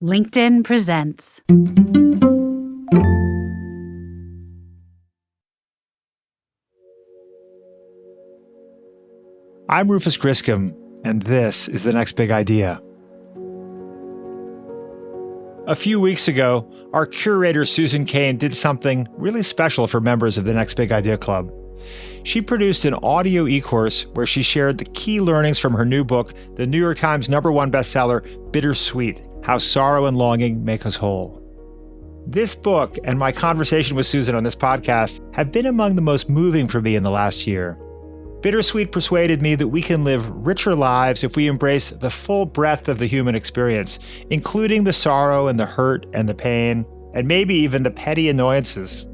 LinkedIn presents. I'm Rufus Griscom, and this is The Next Big Idea. A few weeks ago, our curator Susan Cain did something really special for members of the Next Big Idea Club. She produced an audio e-course where she shared the key learnings from her new book, the New York Times #1 bestseller, Bittersweet: How Sorrow and Longing Make Us Whole. This book and my conversation with Susan on this podcast have been among the most moving for me in the last year. Bittersweet persuaded me that we can live richer lives if we embrace the full breadth of the human experience, including the sorrow and the hurt and the pain, and maybe even the petty annoyances.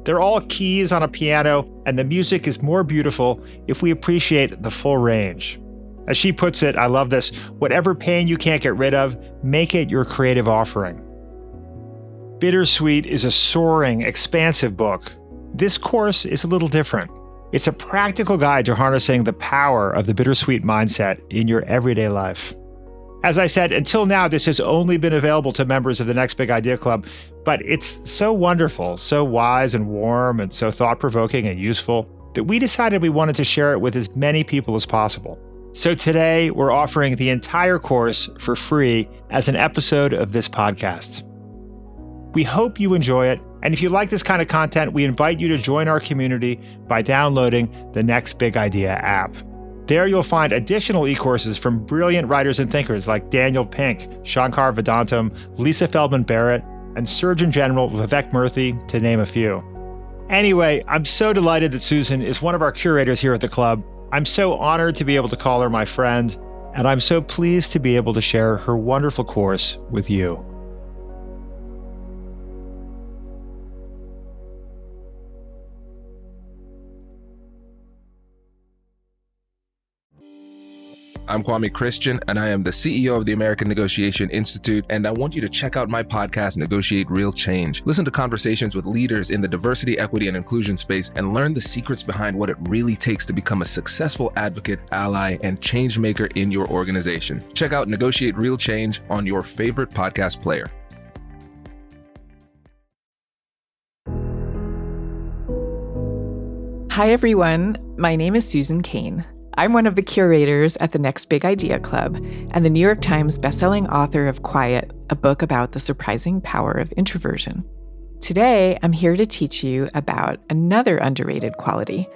They're all keys on a piano, and the music is more beautiful if we appreciate the full range. As she puts it, I love this, whatever pain you can't get rid of, make it your creative offering. Bittersweet is a soaring, expansive book. This course is a little different. It's a practical guide to harnessing the power of the bittersweet mindset in your everyday life. As I said, until now, this has only been available to members of the Next Big Idea Club, but it's so wonderful, so wise and warm, and so thought-provoking and useful that we decided we wanted to share it with as many people as possible. So today, we're offering the entire course for free as an episode of this podcast. We hope you enjoy it, and if you like this kind of content, we invite you to join our community by downloading the Next Big Idea app. There you'll find additional e-courses from brilliant writers and thinkers like Daniel Pink, Shankar Vedantam, Lisa Feldman Barrett, and Surgeon General Vivek Murthy, to name a few. Anyway, I'm so delighted that Susan is one of our curators here at the club. I'm so honored to be able to call her my friend, and I'm so pleased to be able to share her wonderful course with you. I'm Kwame Christian, and I am the CEO of the American Negotiation Institute, and I want you to check out my podcast, Negotiate Real Change. Listen to conversations with leaders in the diversity, equity, and inclusion space, and learn the secrets behind what it really takes to become a successful advocate, ally, and change maker in your organization. Check out Negotiate Real Change on your favorite podcast player. Hi, everyone. My name is Susan Cain. I'm one of the curators at the Next Big Idea Club and the New York Times bestselling author of Quiet, a book about the surprising power of introversion. Today, I'm here to teach you about another underrated quality,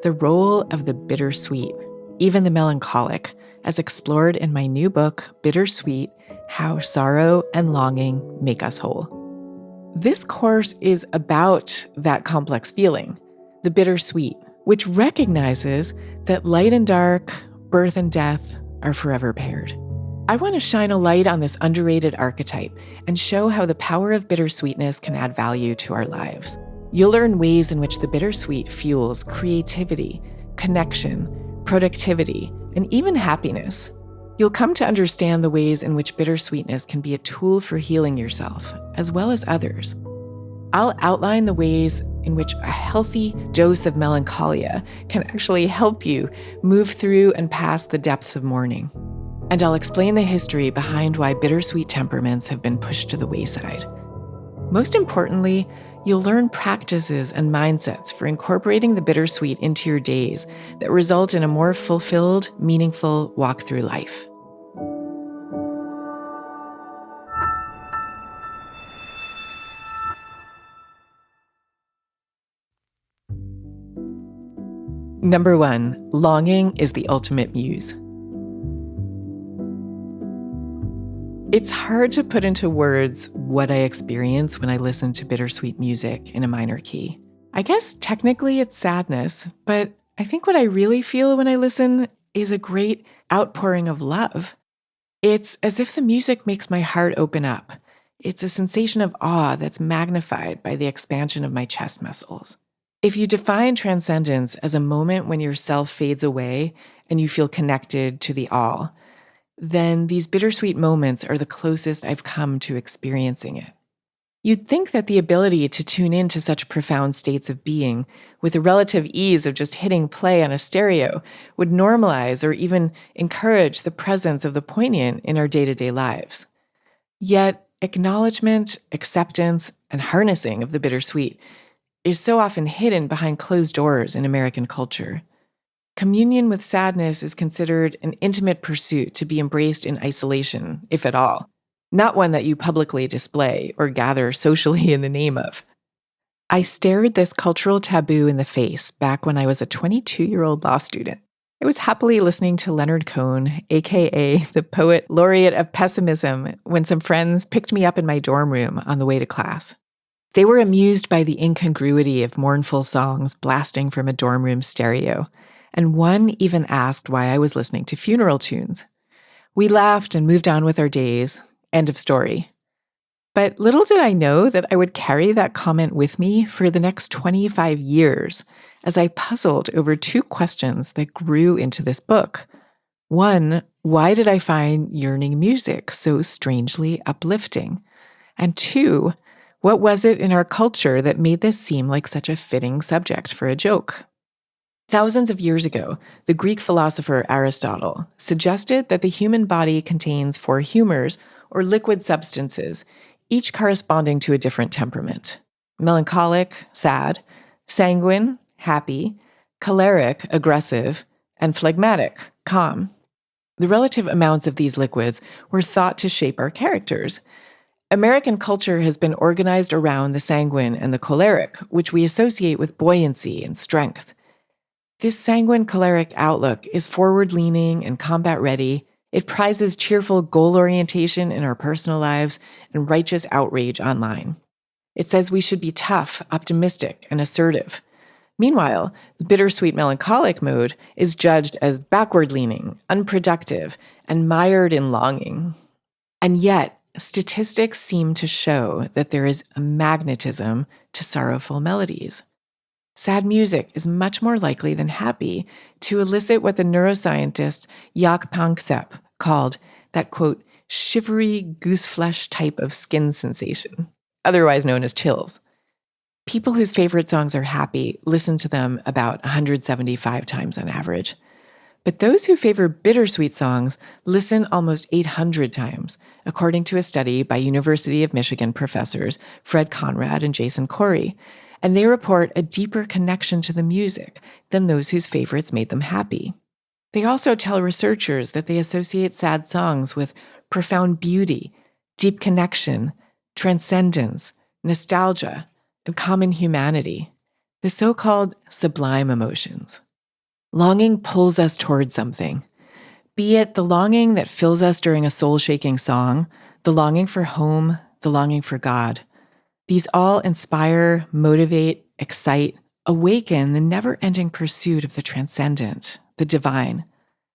the role of the bittersweet, even the melancholic, as explored in my new book, Bittersweet: How Sorrow and Longing Make Us Whole. This course is about that complex feeling, the bittersweet, which recognizes that light and dark, birth and death are forever paired. I want to shine a light on this underrated archetype and show how the power of bittersweetness can add value to our lives. You'll learn ways in which the bittersweet fuels creativity, connection, productivity, and even happiness. You'll come to understand the ways in which bittersweetness can be a tool for healing yourself, as well as others. I'll outline the ways in which a healthy dose of melancholia can actually help you move through and past the depths of mourning. And I'll explain the history behind why bittersweet temperaments have been pushed to the wayside. Most importantly, you'll learn practices and mindsets for incorporating the bittersweet into your days that result in a more fulfilled, meaningful walk through life. Number 1, longing is the ultimate muse. It's hard to put into words what I experience when I listen to bittersweet music in a minor key. I guess technically it's sadness, but I think what I really feel when I listen is a great outpouring of love. It's as if the music makes my heart open up. It's a sensation of awe that's magnified by the expansion of my chest muscles. If you define transcendence as a moment when yourself fades away and you feel connected to the all, then these bittersweet moments are the closest I've come to experiencing it. You'd think that the ability to tune into such profound states of being with the relative ease of just hitting play on a stereo would normalize or even encourage the presence of the poignant in our day-to-day lives. Yet, acknowledgement, acceptance, and harnessing of the bittersweet is so often hidden behind closed doors in American culture. Communion with sadness is considered an intimate pursuit to be embraced in isolation, if at all, not one that you publicly display or gather socially in the name of. I stared this cultural taboo in the face back when I was a 22-year-old law student. I was happily listening to Leonard Cohen, aka the poet laureate of pessimism, when some friends picked me up in my dorm room on the way to class. They were amused by the incongruity of mournful songs blasting from a dorm room stereo, and one even asked why I was listening to funeral tunes. We laughed and moved on with our days. End of story. But little did I know that I would carry that comment with me for the next 25 years as I puzzled over two questions that grew into this book. One, why did I find yearning music so strangely uplifting? And two, what was it in our culture that made this seem like such a fitting subject for a joke? Thousands of years ago, the Greek philosopher Aristotle suggested that the human body contains four humors, or liquid substances, each corresponding to a different temperament: melancholic, sad; sanguine, happy; choleric, aggressive; and phlegmatic, calm. The relative amounts of these liquids were thought to shape our characters. American culture has been organized around the sanguine and the choleric, which we associate with buoyancy and strength. This sanguine choleric outlook is forward-leaning and combat-ready. It prizes cheerful goal orientation in our personal lives and righteous outrage online. It says we should be tough, optimistic, and assertive. Meanwhile, the bittersweet melancholic mode is judged as backward-leaning, unproductive, and mired in longing. And yet, statistics seem to show that there is a magnetism to sorrowful melodies. Sad music is much more likely than happy to elicit what the neuroscientist Jaak Panksepp called that, quote, shivery gooseflesh type of skin sensation, otherwise known as chills. People whose favorite songs are happy listen to them about 175 times on average. But those who favor bittersweet songs listen almost 800 times, according to a study by University of Michigan professors Fred Conrad and Jason Corey. And they report a deeper connection to the music than those whose favorites made them happy. They also tell researchers that they associate sad songs with profound beauty, deep connection, transcendence, nostalgia, and common humanity, the so-called sublime emotions. Longing pulls us toward something, be it the longing that fills us during a soul-shaking song, the longing for home, the longing for God. These all inspire, motivate, excite, awaken the never-ending pursuit of the transcendent, the divine,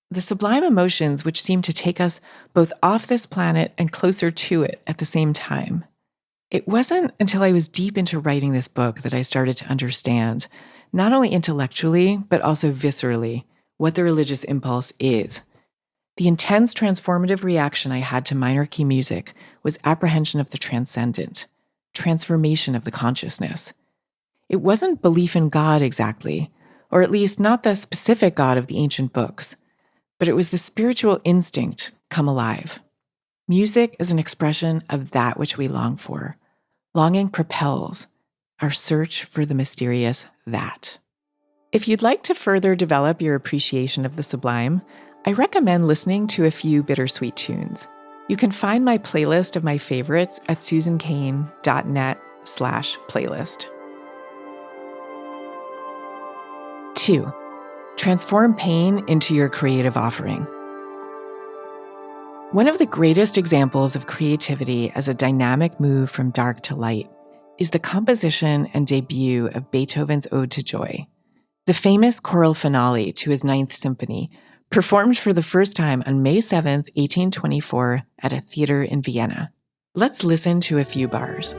the sublime emotions which seem to take us both off this planet and closer to it at the same time. It wasn't until I was deep into writing this book that I started to understand, not only intellectually, but also viscerally, what the religious impulse is. The intense transformative reaction I had to minor key music was apprehension of the transcendent, transformation of the consciousness. It wasn't belief in God exactly, or at least not the specific God of the ancient books, but it was the spiritual instinct come alive. Music is an expression of that which we long for. Longing propels our search for the mysterious that. If you'd like to further develop your appreciation of the sublime, I recommend listening to a few bittersweet tunes. You can find my playlist of my favorites at susancain.net/playlist. 2. Transform pain into your creative offering. One of the greatest examples of creativity as a dynamic move from dark to light is the composition and debut of Beethoven's Ode to Joy, the famous choral finale to his Ninth Symphony, performed for the first time on May 7, 1824, at a theater in Vienna. Let's listen to a few bars.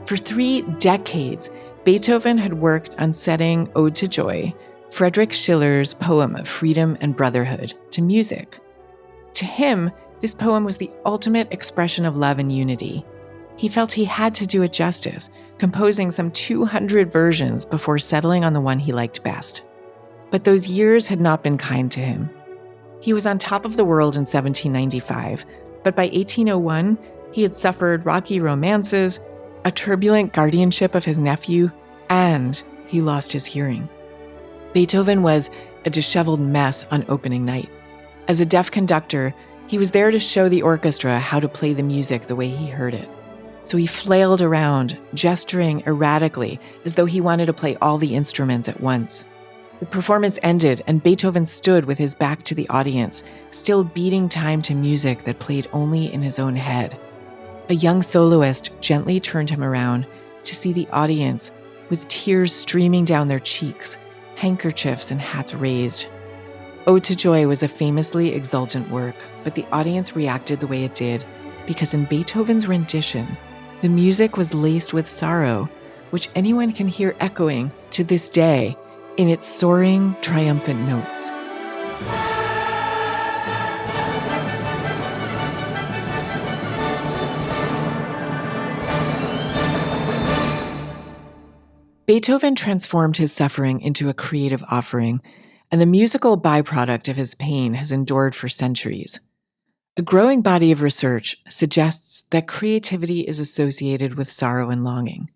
For 3 decades, Beethoven had worked on setting Ode to Joy, Friedrich Schiller's poem of freedom and brotherhood, to music. To him, this poem was the ultimate expression of love and unity. He felt he had to do it justice, composing some 200 versions before settling on the one he liked best. But those years had not been kind to him. He was on top of the world in 1795, but by 1801, he had suffered rocky romances, a turbulent guardianship of his nephew, and he lost his hearing. Beethoven was a disheveled mess on opening night. As a deaf conductor, he was there to show the orchestra how to play the music the way he heard it. So he flailed around, gesturing erratically as though he wanted to play all the instruments at once. The performance ended, and Beethoven stood with his back to the audience, still beating time to music that played only in his own head. A young soloist gently turned him around to see the audience with tears streaming down their cheeks, handkerchiefs and hats raised. Ode to Joy was a famously exultant work, but the audience reacted the way it did because in Beethoven's rendition, the music was laced with sorrow, which anyone can hear echoing to this day in its soaring, triumphant notes. Beethoven transformed his suffering into a creative offering, and the musical byproduct of his pain has endured for centuries. A growing body of research suggests that creativity is associated with sorrow and longing.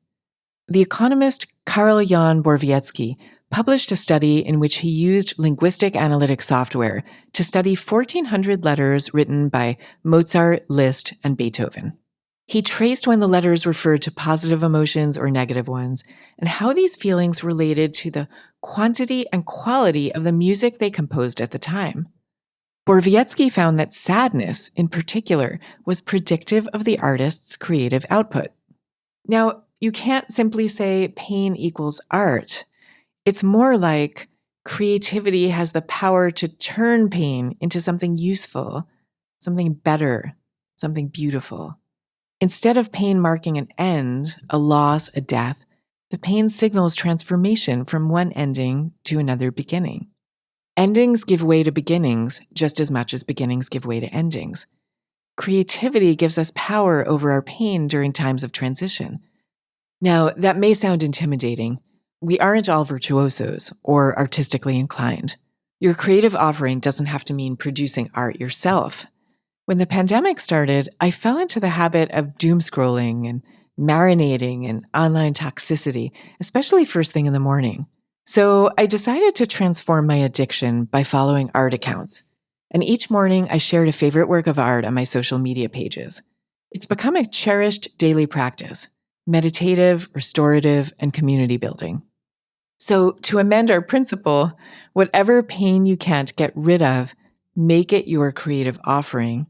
The economist Karl Jan Borwiecki published a study in which he used linguistic analytic software to study 1,400 letters written by Mozart, Liszt, and Beethoven. He traced when the letters referred to positive emotions or negative ones, and how these feelings related to the quantity and quality of the music they composed at the time. Borwiecki found that sadness, in particular, was predictive of the artist's creative output. Now, you can't simply say pain equals art. It's more like creativity has the power to turn pain into something useful, something better, something beautiful. Instead of pain marking an end, a loss, a death, the pain signals transformation from one ending to another beginning. Endings give way to beginnings just as much as beginnings give way to endings. Creativity gives us power over our pain during times of transition. Now, that may sound intimidating. We aren't all virtuosos or artistically inclined. Your creative offering doesn't have to mean producing art yourself. When the pandemic started, I fell into the habit of doom scrolling and marinating in online toxicity, especially first thing in the morning. So I decided to transform my addiction by following art accounts. And each morning I shared a favorite work of art on my social media pages. It's become a cherished daily practice, meditative, restorative, and community building. So to amend our principle, whatever pain you can't get rid of, make it your creative offering,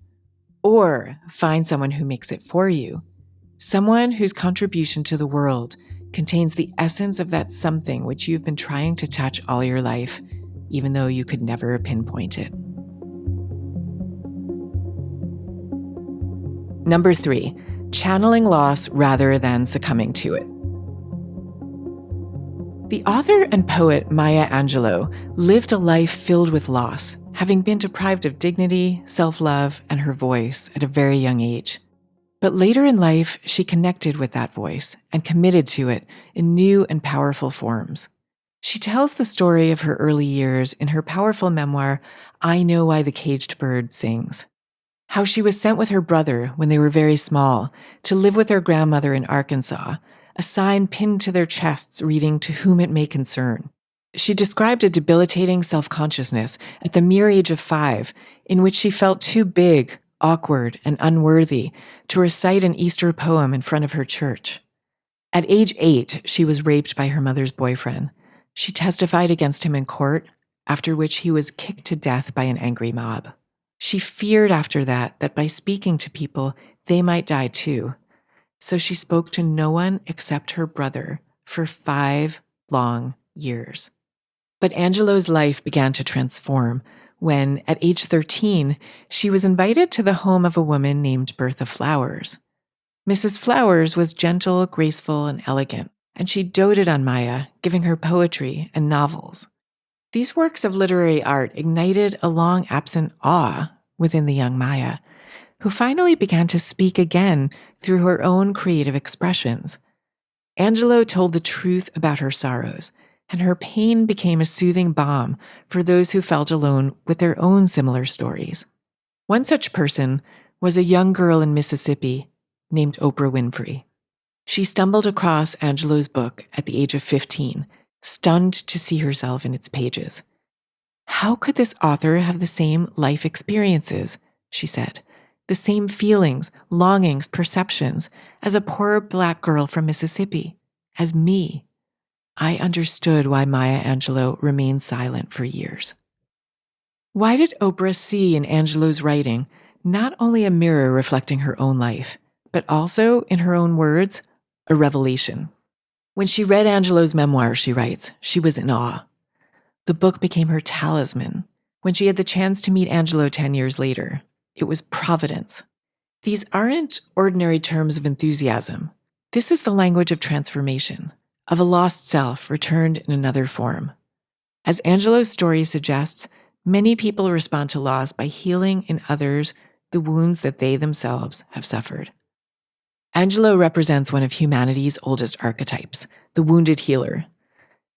or find someone who makes it for you. Someone whose contribution to the world contains the essence of that something which you've been trying to touch all your life, even though you could never pinpoint it. Number 3, channeling loss rather than succumbing to it. The author and poet Maya Angelou lived a life filled with loss, having been deprived of dignity, self-love, and her voice at a very young age. But later in life, she connected with that voice and committed to it in new and powerful forms. She tells the story of her early years in her powerful memoir, I Know Why the Caged Bird Sings. How she was sent with her brother when they were very small to live with her grandmother in Arkansas, a sign pinned to their chests reading, "To whom it may concern." She described a debilitating self-consciousness at the mere age of 5, in which she felt too big, awkward, and unworthy to recite an Easter poem in front of her church. At age 8, she was raped by her mother's boyfriend. She testified against him in court, after which he was kicked to death by an angry mob. She feared after that by speaking to people, they might die too. So she spoke to no one except her brother for 5 long years. But Angelou's life began to transform when, at age 13, she was invited to the home of a woman named Bertha Flowers. Mrs. Flowers was gentle, graceful, and elegant, and she doted on Maya, giving her poetry and novels. These works of literary art ignited a long-absent awe within the young Maya. who finally began to speak again through her own creative expressions. Angelo told the truth about her sorrows, and her pain became a soothing balm for those who felt alone with their own similar stories. One such person was a young girl in Mississippi named Oprah Winfrey. She stumbled across Angelo's book at the age of 15, stunned to see herself in its pages. "How could this author have the same life experiences," she said, "the same feelings, longings, perceptions as a poor Black girl from Mississippi, as me?" I understood why Maya Angelou remained silent for years. Why did Oprah see in Angelou's writing not only a mirror reflecting her own life, but also, in her own words, a revelation? When she read Angelou's memoir, she writes, she was in awe. The book became her talisman. When she had the chance to meet Angelou 10 years later, it was providence. These aren't ordinary terms of enthusiasm. This is the language of transformation, of a lost self returned in another form. As Angelou's story suggests, many people respond to loss by healing in others the wounds that they themselves have suffered. Angelou represents one of humanity's oldest archetypes, the wounded healer.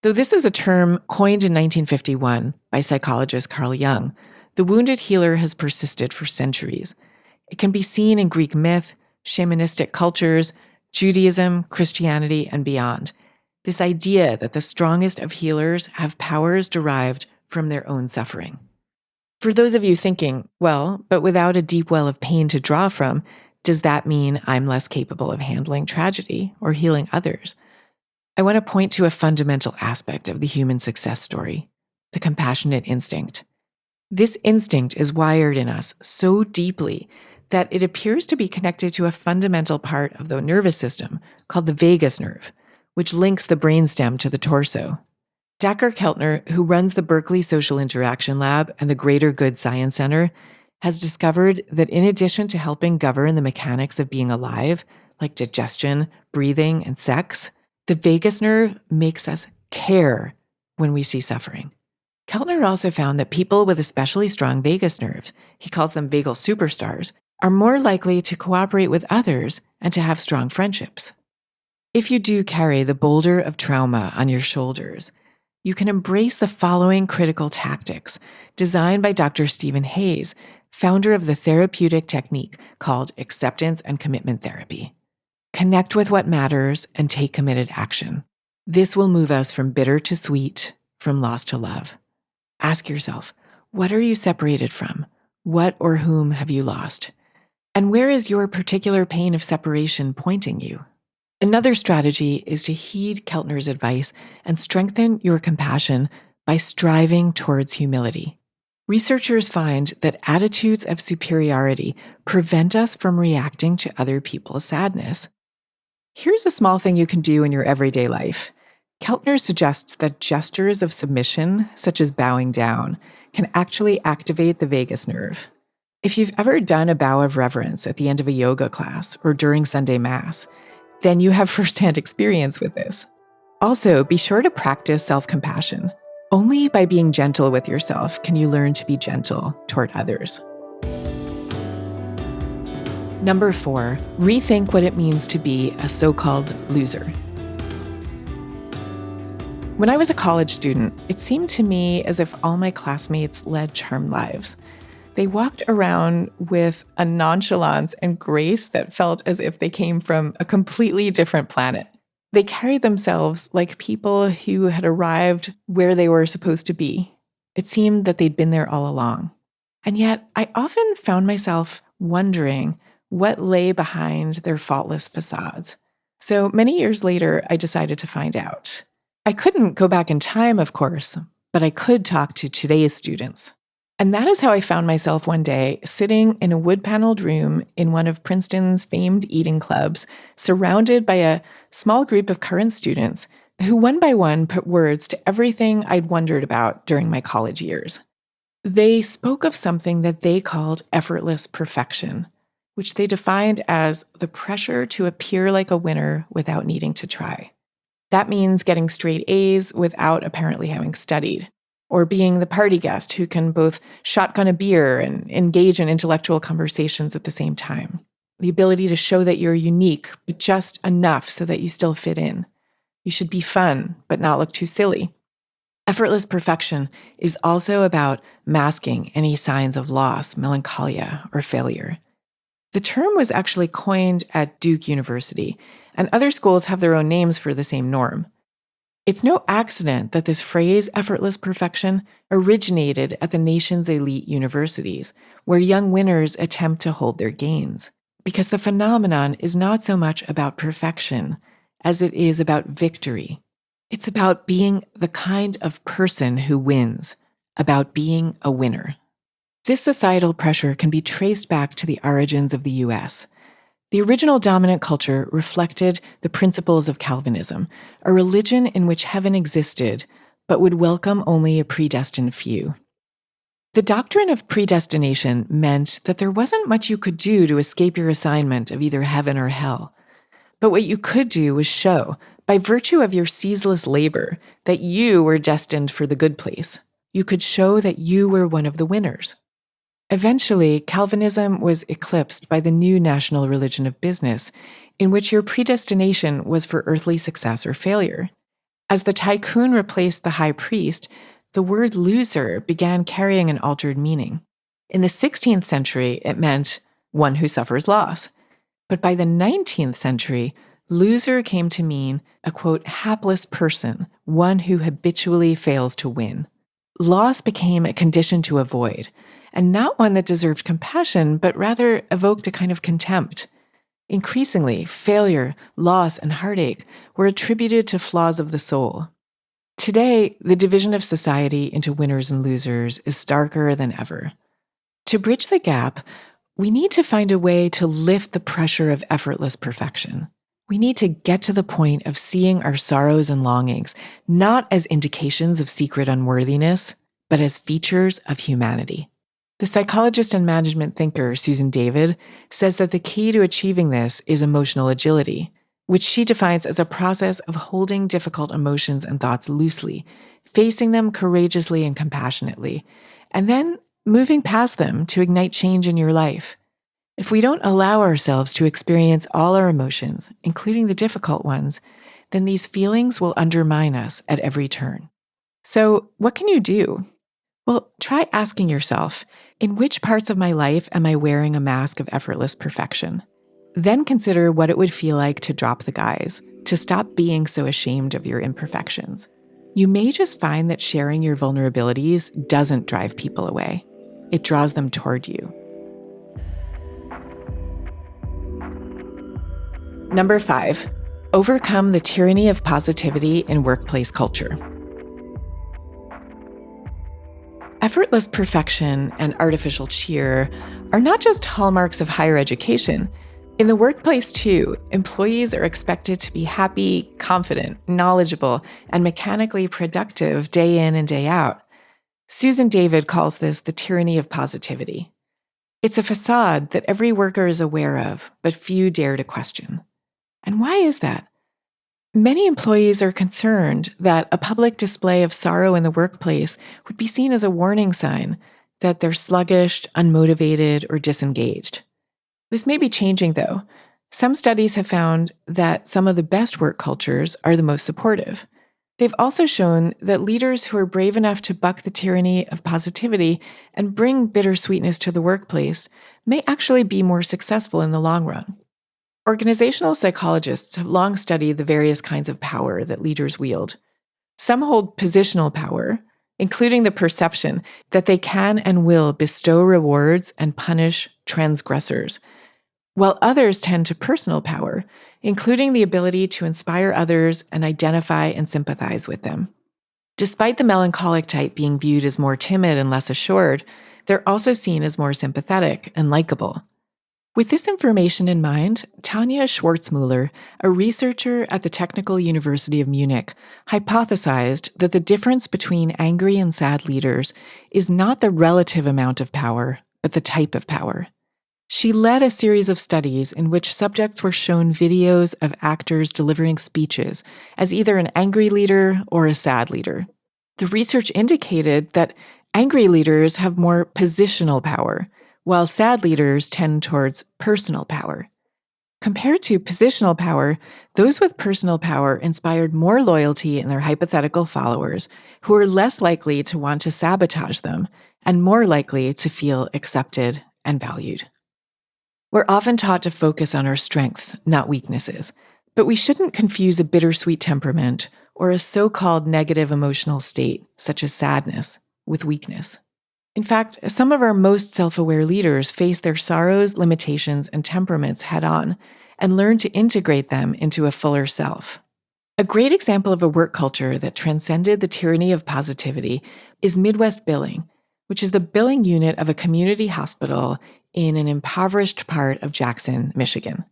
Though this is a term coined in 1951 by psychologist Carl Jung, the wounded healer has persisted for centuries. It can be seen in Greek myth, shamanistic cultures, Judaism, Christianity, and beyond. This idea that the strongest of healers have powers derived from their own suffering. For those of you thinking, well, but without a deep well of pain to draw from, does that mean I'm less capable of handling tragedy or healing others? I want to point to a fundamental aspect of the human success story, the compassionate instinct. This instinct is wired in us so deeply that it appears to be connected to a fundamental part of the nervous system called the vagus nerve, which links the brainstem to the torso. Dacher Keltner, who runs the Berkeley Social Interaction Lab and the Greater Good Science Center, has discovered that in addition to helping govern the mechanics of being alive, like digestion, breathing, and sex, the vagus nerve makes us care when we see suffering. Keltner also found that people with especially strong vagus nerves, he calls them vagal superstars, are more likely to cooperate with others and to have strong friendships. If you do carry the boulder of trauma on your shoulders, you can embrace the following critical tactics designed by Dr. Stephen Hayes, founder of the therapeutic technique called acceptance and commitment therapy. Connect with what matters and take committed action. This will move us from bitter to sweet, from loss to love. Ask yourself, what are you separated from? What or whom have you lost? And where is your particular pain of separation pointing you? Another strategy is to heed Keltner's advice and strengthen your compassion by striving towards humility. Researchers find that attitudes of superiority prevent us from reacting to other people's sadness. Here's a small thing you can do in your everyday life. Keltner suggests that gestures of submission, such as bowing down, can actually activate the vagus nerve. If you've ever done a bow of reverence at the end of a yoga class or during Sunday Mass, then you have firsthand experience with this. Also, be sure to practice self-compassion. Only by being gentle with yourself can you learn to be gentle toward others. Number 4, rethink what it means to be a so-called loser. When I was a college student, it seemed to me as if all my classmates led charmed lives. They walked around with a nonchalance and grace that felt as if they came from a completely different planet. They carried themselves like people who had arrived where they were supposed to be. It seemed that they'd been there all along. And yet, I often found myself wondering what lay behind their faultless facades. So many years later, I decided to find out. I couldn't go back in time, of course, but I could talk to today's students. And that is how I found myself one day sitting in a wood-paneled room in one of Princeton's famed eating clubs, surrounded by a small group of current students who one by one put words to everything I'd wondered about during my college years. They spoke of something that they called effortless perfection, which they defined as the pressure to appear like a winner without needing to try. That means getting straight A's without apparently having studied, or being the party guest who can both shotgun a beer and engage in intellectual conversations at the same time. The ability to show that you're unique, but just enough so that you still fit in. You should be fun, but not look too silly. Effortless perfection is also about masking any signs of loss, melancholia, or failure. The term was actually coined at Duke University, and other schools have their own names for the same norm. It's no accident that this phrase, effortless perfection, originated at the nation's elite universities, where young winners attempt to hold their gains. Because the phenomenon is not so much about perfection as it is about victory. It's about being the kind of person who wins, about being a winner. This societal pressure can be traced back to the origins of the US. The original dominant culture reflected the principles of Calvinism, a religion in which heaven existed, but would welcome only a predestined few. The doctrine of predestination meant that there wasn't much you could do to escape your assignment of either heaven or hell. But what you could do was show, by virtue of your ceaseless labor, that you were destined for the good place. You could show that you were one of the winners. Eventually, Calvinism was eclipsed by the new national religion of business, in which your predestination was for earthly success or failure. As the tycoon replaced the high priest, the word loser began carrying an altered meaning. In the 16th century, it meant one who suffers loss. But by the 19th century, loser came to mean a, quote, hapless person, one who habitually fails to win. Loss became a condition to avoid, and not one that deserved compassion, but rather evoked a kind of contempt. Increasingly, failure, loss, and heartache were attributed to flaws of the soul. Today, the division of society into winners and losers is starker than ever. To bridge the gap, we need to find a way to lift the pressure of effortless perfection. We need to get to the point of seeing our sorrows and longings not as indications of secret unworthiness, but as features of humanity. The psychologist and management thinker Susan David says that the key to achieving this is emotional agility, which she defines as a process of holding difficult emotions and thoughts loosely, facing them courageously and compassionately, and then moving past them to ignite change in your life. If we don't allow ourselves to experience all our emotions, including the difficult ones, then these feelings will undermine us at every turn. So, what can you do? Well, try asking yourself, in which parts of my life am I wearing a mask of effortless perfection? Then consider what it would feel like to drop the guise, to stop being so ashamed of your imperfections. You may just find that sharing your vulnerabilities doesn't drive people away. It draws them toward you. Number 5, overcome the tyranny of positivity in workplace culture. Effortless perfection and artificial cheer are not just hallmarks of higher education. In the workplace, too, employees are expected to be happy, confident, knowledgeable, and mechanically productive day in and day out. Susan David calls this the tyranny of positivity. It's a facade that every worker is aware of, but few dare to question. And why is that? Many employees are concerned that a public display of sorrow in the workplace would be seen as a warning sign that they're sluggish, unmotivated, or disengaged. This may be changing, though. Some studies have found that some of the best work cultures are the most supportive. They've also shown that leaders who are brave enough to buck the tyranny of positivity and bring bittersweetness to the workplace may actually be more successful in the long run. Organizational psychologists have long studied the various kinds of power that leaders wield. Some hold positional power, including the perception that they can and will bestow rewards and punish transgressors, while others tend to personal power, including the ability to inspire others and identify and sympathize with them. Despite the melancholic type being viewed as more timid and less assured, they're also seen as more sympathetic and likable. With this information in mind, Tanja Schwartzmuller, a researcher at the Technical University of Munich, hypothesized that the difference between angry and sad leaders is not the relative amount of power, but the type of power. She led a series of studies in which subjects were shown videos of actors delivering speeches as either an angry leader or a sad leader. The research indicated that angry leaders have more positional power, while sad leaders tend towards personal power. Compared to positional power, those with personal power inspired more loyalty in their hypothetical followers, who are less likely to want to sabotage them and more likely to feel accepted and valued. We're often taught to focus on our strengths, not weaknesses, but we shouldn't confuse a bittersweet temperament or a so-called negative emotional state, such as sadness, with weakness. In fact, some of our most self-aware leaders face their sorrows, limitations, and temperaments head-on and learn to integrate them into a fuller self. A great example of a work culture that transcended the tyranny of positivity is Midwest Billing, which is the billing unit of a community hospital in an impoverished part of Jackson, Michigan.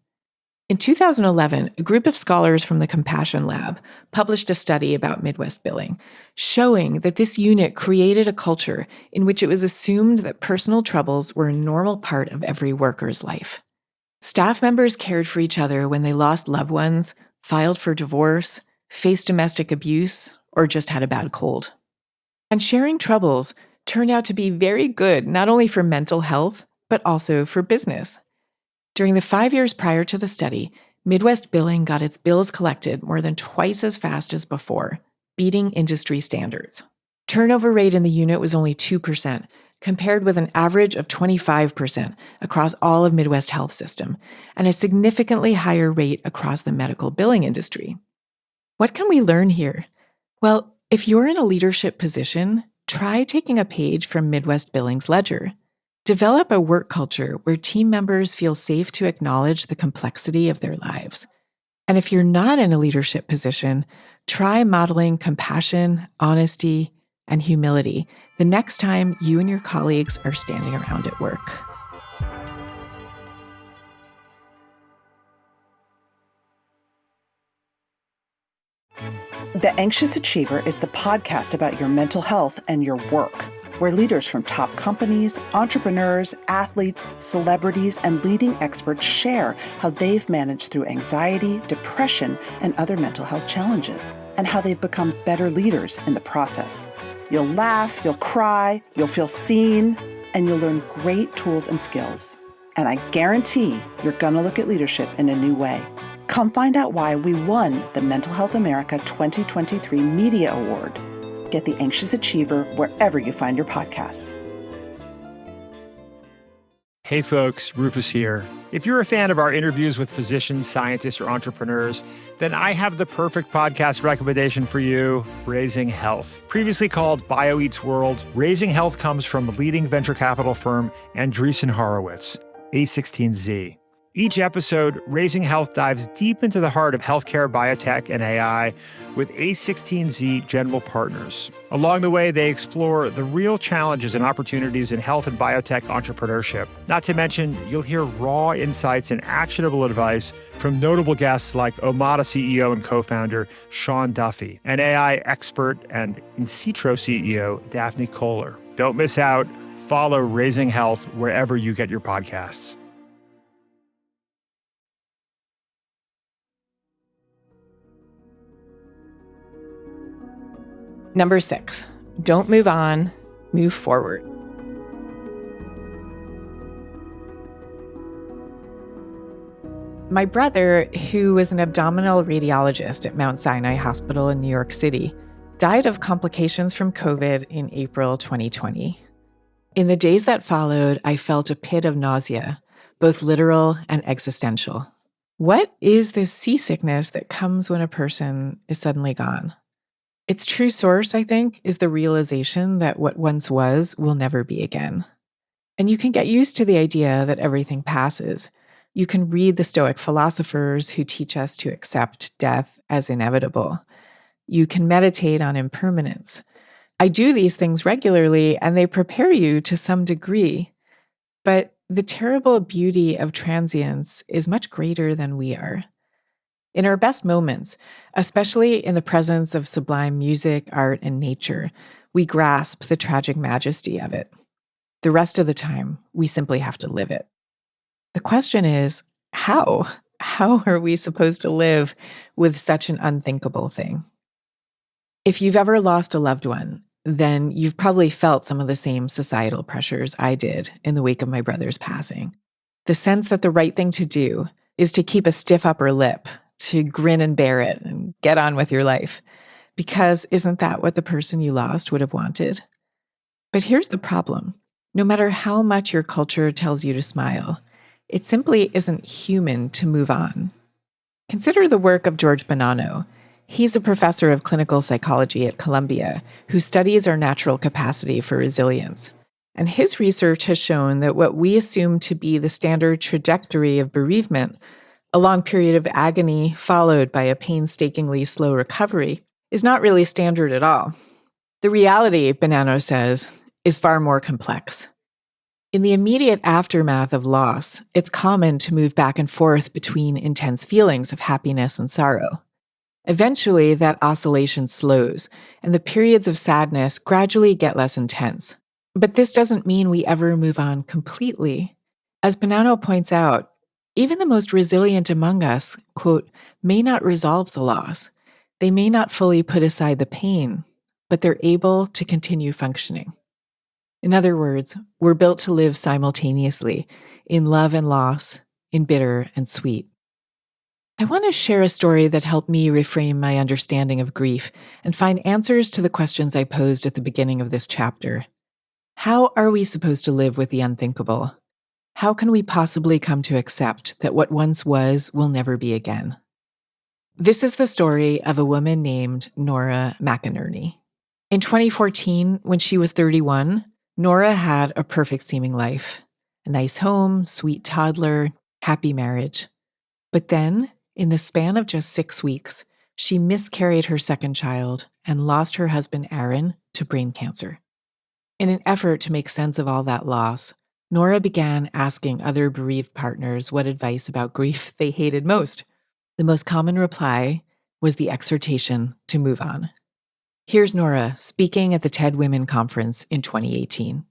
In 2011, a group of scholars from the Compassion Lab published a study about Midwest Billing, showing that this unit created a culture in which it was assumed that personal troubles were a normal part of every worker's life. Staff members cared for each other when they lost loved ones, filed for divorce, faced domestic abuse, or just had a bad cold. And sharing troubles turned out to be very good not only for mental health, but also for business. During the 5 years prior to the study, Midwest Billing got its bills collected more than twice as fast as before, beating industry standards. Turnover rate in the unit was only 2%, compared with an average of 25% across all of Midwest Health System, and a significantly higher rate across the medical billing industry. What can we learn here? Well, if you're in a leadership position, try taking a page from Midwest Billing's ledger. Develop a work culture where team members feel safe to acknowledge the complexity of their lives. And if you're not in a leadership position, try modeling compassion, honesty, and humility the next time you and your colleagues are standing around at work. The Anxious Achiever is the podcast about your mental health and your work, where leaders from top companies, entrepreneurs, athletes, celebrities, and leading experts share how they've managed through anxiety, depression, and other mental health challenges, and how they've become better leaders in the process. You'll laugh, you'll cry, you'll feel seen, and you'll learn great tools and skills. And I guarantee you're gonna look at leadership in a new way. Come find out why we won the Mental Health America 2023 Media Award. Get The Anxious Achiever wherever you find your podcasts. Hey folks, Rufus here. If you're a fan of our interviews with physicians, scientists, or entrepreneurs, then I have the perfect podcast recommendation for you, Raising Health. Previously called BioEats World, Raising Health comes from leading venture capital firm Andreessen Horowitz, A16Z. Each episode, Raising Health dives deep into the heart of healthcare, biotech, and AI with A16Z general partners. Along the way, they explore the real challenges and opportunities in health and biotech entrepreneurship. Not to mention, you'll hear raw insights and actionable advice from notable guests like Omada CEO and co-founder Sean Duffy, and AI expert and In-Sitro CEO Daphne Kohler. Don't miss out. Follow Raising Health wherever you get your podcasts. Number 6, don't move on, move forward. My brother, who was an abdominal radiologist at Mount Sinai Hospital in New York City, died of complications from COVID in April 2020. In the days that followed, I felt a pit of nausea, both literal and existential. What is this seasickness that comes when a person is suddenly gone? Its true source, I think, is the realization that what once was will never be again. And you can get used to the idea that everything passes. You can read the Stoic philosophers who teach us to accept death as inevitable. You can meditate on impermanence. I do these things regularly, and they prepare you to some degree. But the terrible beauty of transience is much greater than we are. In our best moments, especially in the presence of sublime music, art, and nature, we grasp the tragic majesty of it. The rest of the time, we simply have to live it. The question is, how? How are we supposed to live with such an unthinkable thing? If you've ever lost a loved one, then you've probably felt some of the same societal pressures I did in the wake of my brother's passing. The sense that the right thing to do is to keep a stiff upper lip, to grin and bear it and get on with your life. Because isn't that what the person you lost would have wanted? But here's the problem. No matter how much your culture tells you to smile, it simply isn't human to move on. Consider the work of George Bonanno. He's a professor of clinical psychology at Columbia who studies our natural capacity for resilience. And his research has shown that what we assume to be the standard trajectory of bereavement, a long period of agony followed by a painstakingly slow recovery, is not really standard at all. The reality, Bonanno says, is far more complex. In the immediate aftermath of loss, it's common to move back and forth between intense feelings of happiness and sorrow. Eventually, that oscillation slows, and the periods of sadness gradually get less intense. But this doesn't mean we ever move on completely. As Bonanno points out, even the most resilient among us, quote, may not resolve the loss. They may not fully put aside the pain, but they're able to continue functioning. In other words, we're built to live simultaneously in love and loss, in bitter and sweet. I want to share a story that helped me reframe my understanding of grief and find answers to the questions I posed at the beginning of this chapter. How are we supposed to live with the unthinkable? How can we possibly come to accept that what once was will never be again? This is the story of a woman named Nora McInerney. In 2014, when she was 31, Nora had a perfect-seeming life. A nice home, sweet toddler, happy marriage. But then, in the span of just 6 weeks, she miscarried her second child and lost her husband, Aaron, to brain cancer. In an effort to make sense of all that loss, Nora began asking other bereaved partners what advice about grief they hated most. The most common reply was the exhortation to move on. Here's Nora speaking at the TED Women Conference in 2018.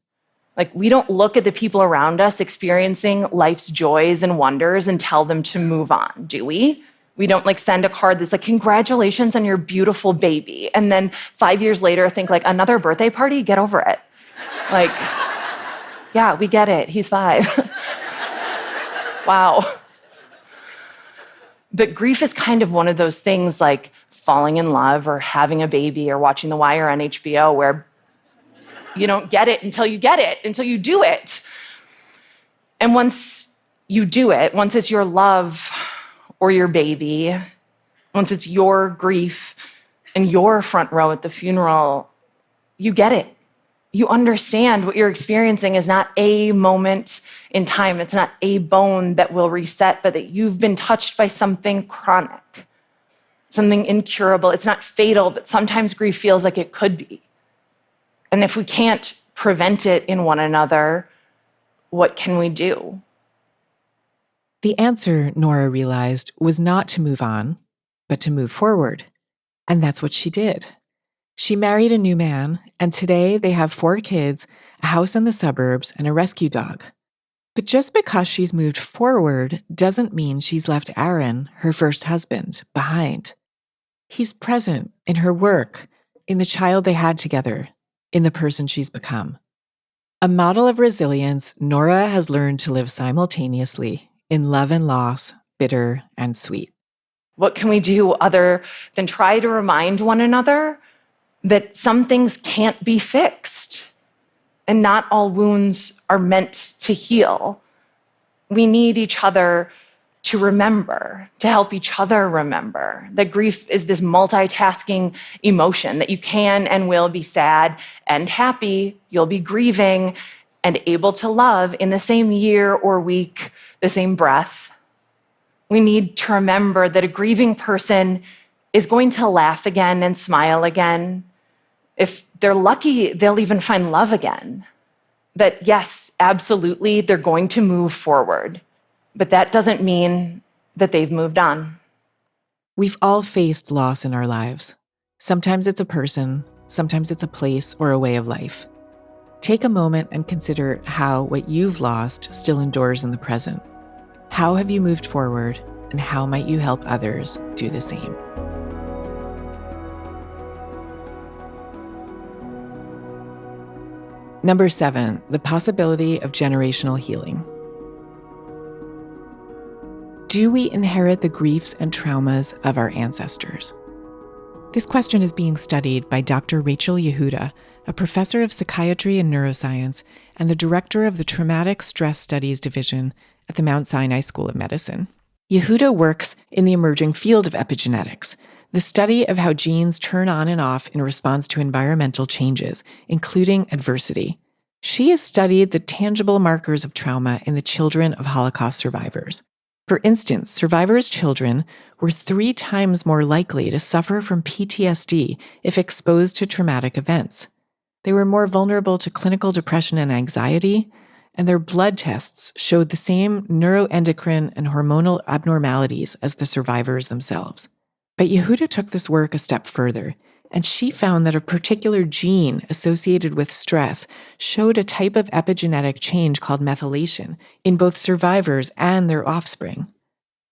We don't look at the people around us experiencing life's joys and wonders and tell them to move on, do we? We don't send a card that's congratulations on your beautiful baby. And then 5 years later, think another birthday party, get over it. Yeah, we get it. He's 5. Wow. But grief is kind of one of those things like falling in love or having a baby or watching The Wire on HBO where you don't get it, until you do it. And once you do it, once it's your love or your baby, once it's your grief and your front row at the funeral, you get it. You understand what you're experiencing is not a moment in time. It's not a bone that will reset, but that you've been touched by something chronic, something incurable. It's not fatal, but sometimes grief feels like it could be. And if we can't prevent it in one another, what can we do? The answer, Nora realized, was not to move on, but to move forward. And that's what she did. She married a new man, and today they have 4 kids, a house in the suburbs, and a rescue dog. But just because she's moved forward doesn't mean she's left Aaron, her first husband, behind. He's present in her work, in the child they had together, in the person she's become. A model of resilience, Nora has learned to live simultaneously in love and loss, bitter and sweet. What can we do other than try to remind one another that some things can't be fixed and not all wounds are meant to heal? We need each other to remember, to help each other remember that grief is this multitasking emotion, that you can and will be sad and happy, you'll be grieving and able to love in the same year or week, the same breath. We need to remember that a grieving person is going to laugh again and smile again. If they're lucky, they'll even find love again. That yes, absolutely, they're going to move forward. But that doesn't mean that they've moved on. We've all faced loss in our lives. Sometimes it's a person, sometimes it's a place or a way of life. Take a moment and consider how what you've lost still endures in the present. How have you moved forward, and how might you help others do the same? Number 7, the possibility of generational healing. Do we inherit the griefs and traumas of our ancestors? This question is being studied by Dr. Rachel Yehuda, a professor of psychiatry and neuroscience and the director of the Traumatic Stress Studies Division at the Mount Sinai School of Medicine. Yehuda works in the emerging field of epigenetics, the study of how genes turn on and off in response to environmental changes, including adversity. She has studied the tangible markers of trauma in the children of Holocaust survivors. For instance, survivors' children were 3 times more likely to suffer from PTSD if exposed to traumatic events. They were more vulnerable to clinical depression and anxiety, and their blood tests showed the same neuroendocrine and hormonal abnormalities as the survivors themselves. But Yehuda took this work a step further, and she found that a particular gene associated with stress showed a type of epigenetic change called methylation in both survivors and their offspring.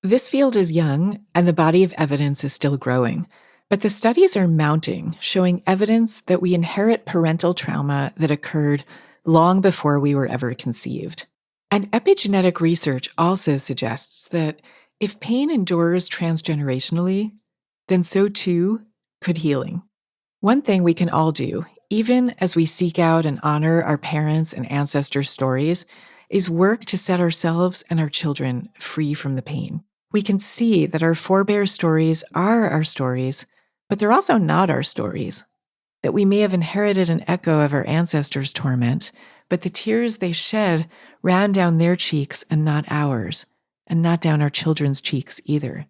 This field is young, and the body of evidence is still growing, but the studies are mounting, showing evidence that we inherit parental trauma that occurred long before we were ever conceived. And epigenetic research also suggests that if pain endures transgenerationally, then so too could healing. One thing we can all do, even as we seek out and honor our parents' and ancestors' stories, is work to set ourselves and our children free from the pain. We can see that our forebears' stories are our stories, but they're also not our stories. That we may have inherited an echo of our ancestors' torment, but the tears they shed ran down their cheeks and not ours, and not down our children's cheeks either.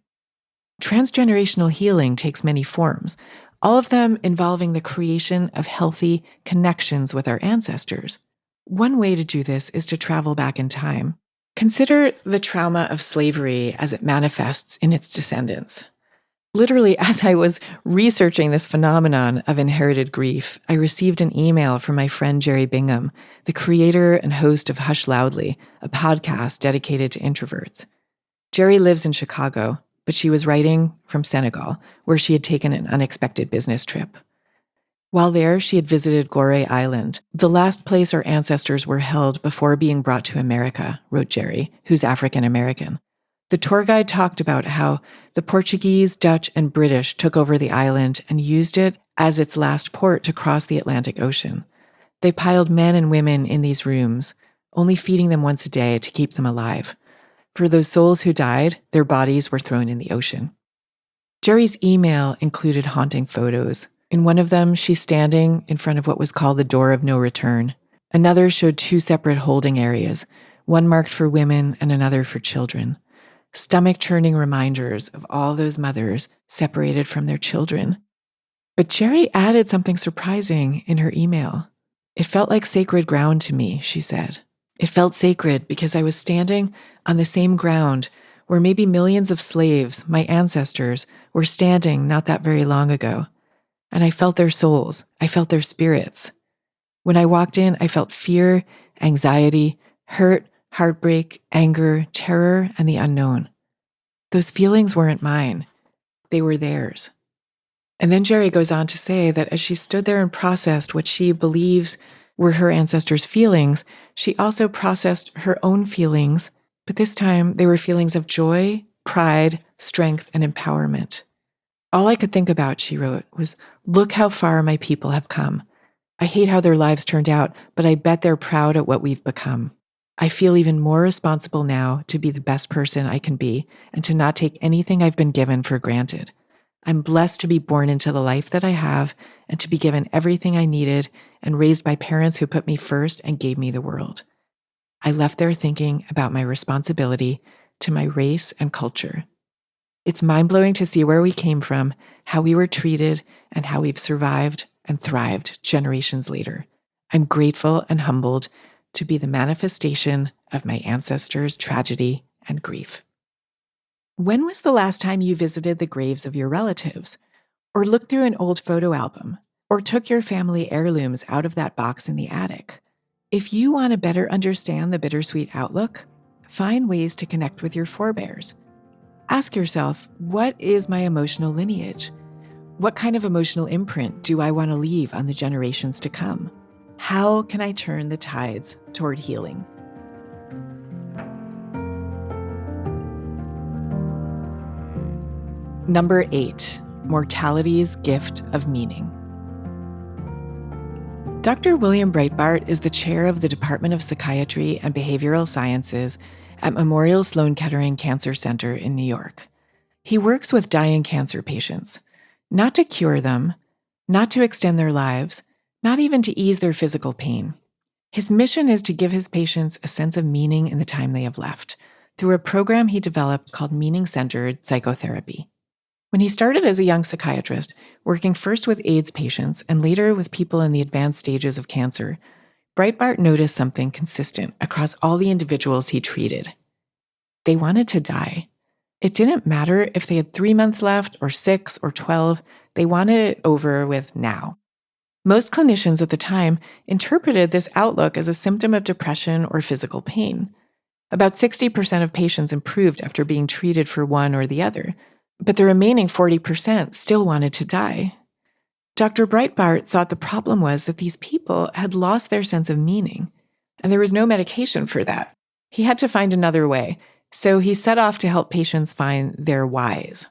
Transgenerational healing takes many forms, all of them involving the creation of healthy connections with our ancestors. One way to do this is to travel back in time. Consider the trauma of slavery as it manifests in its descendants. Literally, as I was researching this phenomenon of inherited grief, I received an email from my friend Jerry Bingham, the creator and host of Hush Loudly, a podcast dedicated to introverts. Jerry lives in Chicago, but she was writing from Senegal, where she had taken an unexpected business trip. While there, she had visited Gorée Island, the last place our ancestors were held before being brought to America, wrote Jerry, who's African American. The tour guide talked about how the Portuguese, Dutch, and British took over the island and used it as its last port to cross the Atlantic Ocean. They piled men and women in these rooms, only feeding them once a day to keep them alive. For those souls who died, their bodies were thrown in the ocean. Jerry's email included haunting photos. In one of them, she's standing in front of what was called the Door of No Return. Another showed 2 separate holding areas, one marked for women and another for children. Stomach-churning reminders of all those mothers separated from their children. But Jerry added something surprising in her email. It felt like sacred ground to me, she said. It felt sacred because I was standing on the same ground where maybe millions of slaves, my ancestors, were standing not that very long ago. And I felt their souls. I felt their spirits. When I walked in, I felt fear, anxiety, hurt, heartbreak, anger, terror, and the unknown. Those feelings weren't mine. They were theirs. And then Jerry goes on to say that as she stood there and processed what she believes were her ancestors' feelings, she also processed her own feelings, but this time they were feelings of joy, pride, strength, and empowerment. All I could think about, she wrote, was, look how far my people have come. I hate how their lives turned out, but I bet they're proud at what we've become. I feel even more responsible now to be the best person I can be and to not take anything I've been given for granted. I'm blessed to be born into the life that I have and to be given everything I needed and raised by parents who put me first and gave me the world. I left there thinking about my responsibility to my race and culture. It's mind-blowing to see where we came from, how we were treated, and how we've survived and thrived generations later. I'm grateful and humbled to be the manifestation of my ancestors' tragedy and grief. When was the last time you visited the graves of your relatives, or looked through an old photo album, or took your family heirlooms out of that box in the attic? If you want to better understand the bittersweet outlook, find ways to connect with your forebears. Ask yourself, what is my emotional lineage? What kind of emotional imprint do I want to leave on the generations to come? How can I turn the tides toward healing? Number 8, mortality's gift of meaning. Dr. William Breitbart is the chair of the Department of Psychiatry and Behavioral Sciences at Memorial Sloan Kettering Cancer Center in New York. He works with dying cancer patients, not to cure them, not to extend their lives, not even to ease their physical pain. His mission is to give his patients a sense of meaning in the time they have left through a program he developed called meaning-centered psychotherapy. When he started as a young psychiatrist, working first with AIDS patients and later with people in the advanced stages of cancer, Breitbart noticed something consistent across all the individuals he treated. They wanted to die. It didn't matter if they had 3 months left or 6 or 12, they wanted it over with now. Most clinicians at the time interpreted this outlook as a symptom of depression or physical pain. About 60% of patients improved after being treated for one or the other, but the remaining 40% still wanted to die. Dr. Breitbart thought the problem was that these people had lost their sense of meaning, and there was no medication for that. He had to find another way, so he set off to help patients find their whys.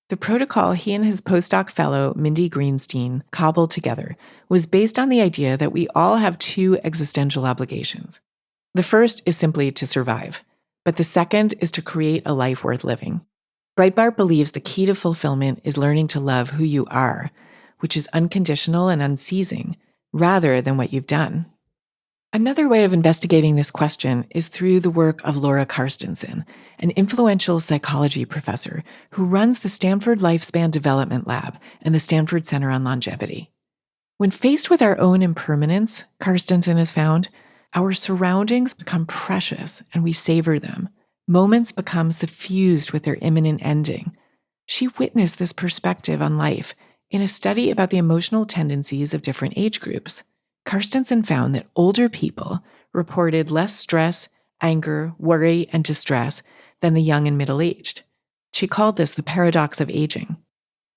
The protocol he and his postdoc fellow, Mindy Greenstein, cobbled together was based on the idea that we all have 2 existential obligations. The first is simply to survive, but the second is to create a life worth living. Breitbart believes the key to fulfillment is learning to love who you are, which is unconditional and unceasing, rather than what you've done. Another way of investigating this question is through the work of Laura Carstensen, an influential psychology professor who runs the Stanford Lifespan Development Lab and the Stanford Center on Longevity. When faced with our own impermanence, Carstensen has found, our surroundings become precious and we savor them. Moments become suffused with their imminent ending. She witnessed this perspective on life in a study about the emotional tendencies of different age groups. Carstensen found that older people reported less stress, anger, worry, and distress than the young and middle-aged. She called this the paradox of aging.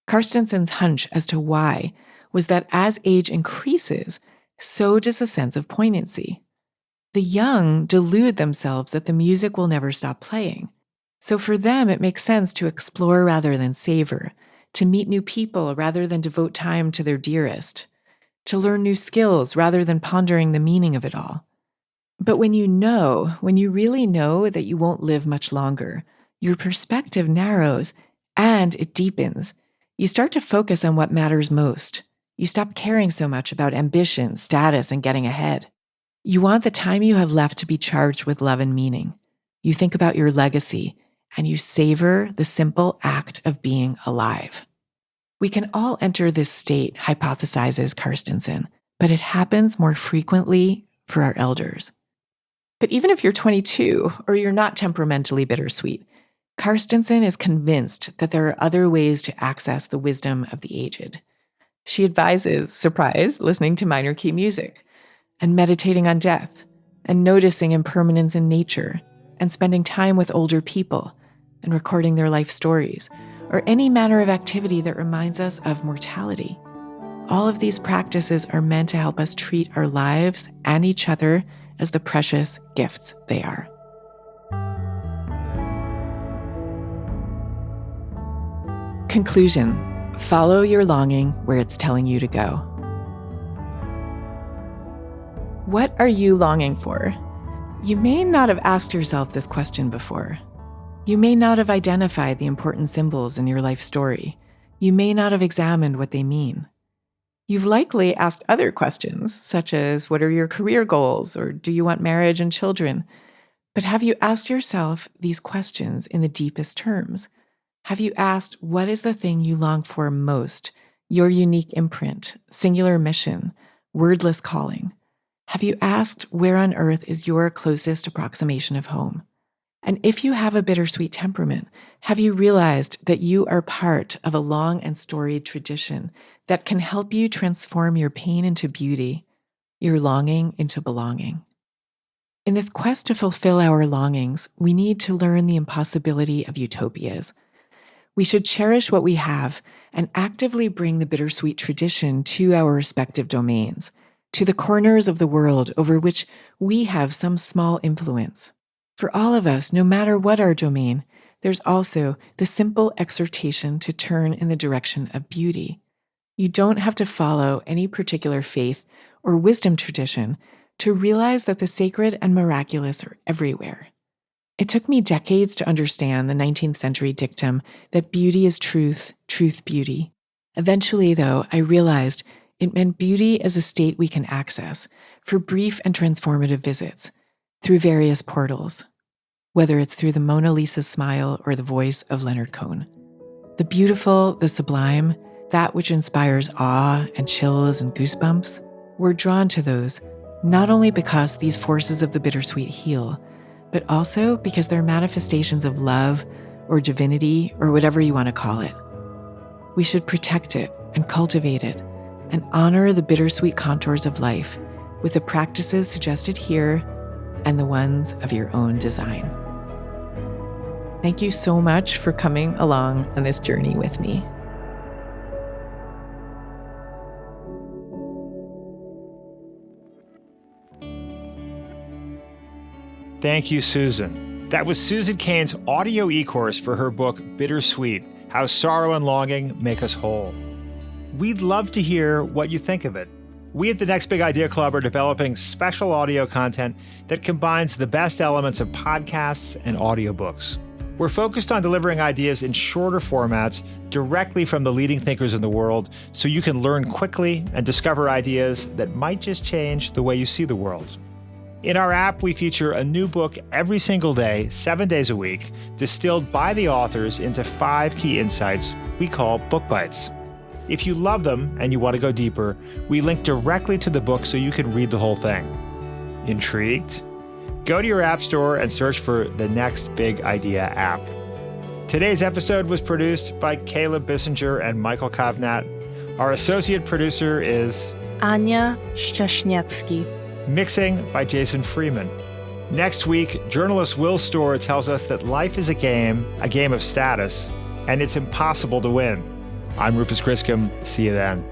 Carstensen's hunch as to why was that as age increases, so does a sense of poignancy. The young delude themselves that the music will never stop playing. So for them, it makes sense to explore rather than savor, to meet new people rather than devote time to their dearest, to learn new skills rather than pondering the meaning of it all. But when you really know that you won't live much longer, your perspective narrows and it deepens. You start to focus on what matters most. You stop caring so much about ambition, status, and getting ahead. You want the time you have left to be charged with love and meaning. You think about your legacy, and you savor the simple act of being alive. We can all enter this state, hypothesizes Carstensen, but it happens more frequently for our elders. But even if you're 22 or you're not temperamentally bittersweet, Carstensen is convinced that there are other ways to access the wisdom of the aged. She advises, surprise, listening to minor key music, and meditating on death, and noticing impermanence in nature, and spending time with older people, and recording their life stories, or any manner of activity that reminds us of mortality. All of these practices are meant to help us treat our lives and each other as the precious gifts they are. Conclusion: follow your longing where it's telling you to go. What are you longing for? You may not have asked yourself this question before. You may not have identified the important symbols in your life story. You may not have examined what they mean. You've likely asked other questions, such as, what are your career goals, or do you want marriage and children? But have you asked yourself these questions in the deepest terms? Have you asked, what is the thing you long for most, your unique imprint, singular mission, wordless calling? Have you asked, where on earth is your closest approximation of home? And if you have a bittersweet temperament, have you realized that you are part of a long and storied tradition that can help you transform your pain into beauty, your longing into belonging? In this quest to fulfill our longings, we need to learn the impossibility of utopias. We should cherish what we have and actively bring the bittersweet tradition to our respective domains, to the corners of the world over which we have some small influence. For all of us, no matter what our domain, there's also the simple exhortation to turn in the direction of beauty. You don't have to follow any particular faith or wisdom tradition to realize that the sacred and miraculous are everywhere. It took me decades to understand the 19th century dictum that beauty is truth, truth beauty. Eventually, though, I realized it meant beauty as a state we can access for brief and transformative visits through various portals, whether it's through the Mona Lisa's smile or the voice of Leonard Cohen. The beautiful, the sublime, that which inspires awe and chills and goosebumps, we're drawn to those not only because these forces of the bittersweet heal, but also because they're manifestations of love or divinity or whatever you want to call it. We should protect it and cultivate it and honor the bittersweet contours of life with the practices suggested here and the ones of your own design. Thank you so much for coming along on this journey with me. Thank you, Susan. That was Susan Cain's audio e-course for her book, Bittersweet, How Sorrow and Longing Make Us Whole. We'd love to hear what you think of it. We at the Next Big Idea Club are developing special audio content that combines the best elements of podcasts and audiobooks. We're focused on delivering ideas in shorter formats directly from the leading thinkers in the world so you can learn quickly and discover ideas that might just change the way you see the world. In our app, we feature a new book every single day, 7 days a week, distilled by the authors into 5 key insights we call Book Bites. If you love them and you want to go deeper, we link directly to the book so you can read the whole thing. Intrigued? Go to your app store and search for the Next Big Idea app. Today's episode was produced by Caleb Bissinger and Michael Kovnat. Our associate producer is Anya Szczesniewski. Mixing by Jason Freeman. Next week, journalist Will Storr tells us that life is a game of status, and it's impossible to win. I'm Rufus Griscom. See you then.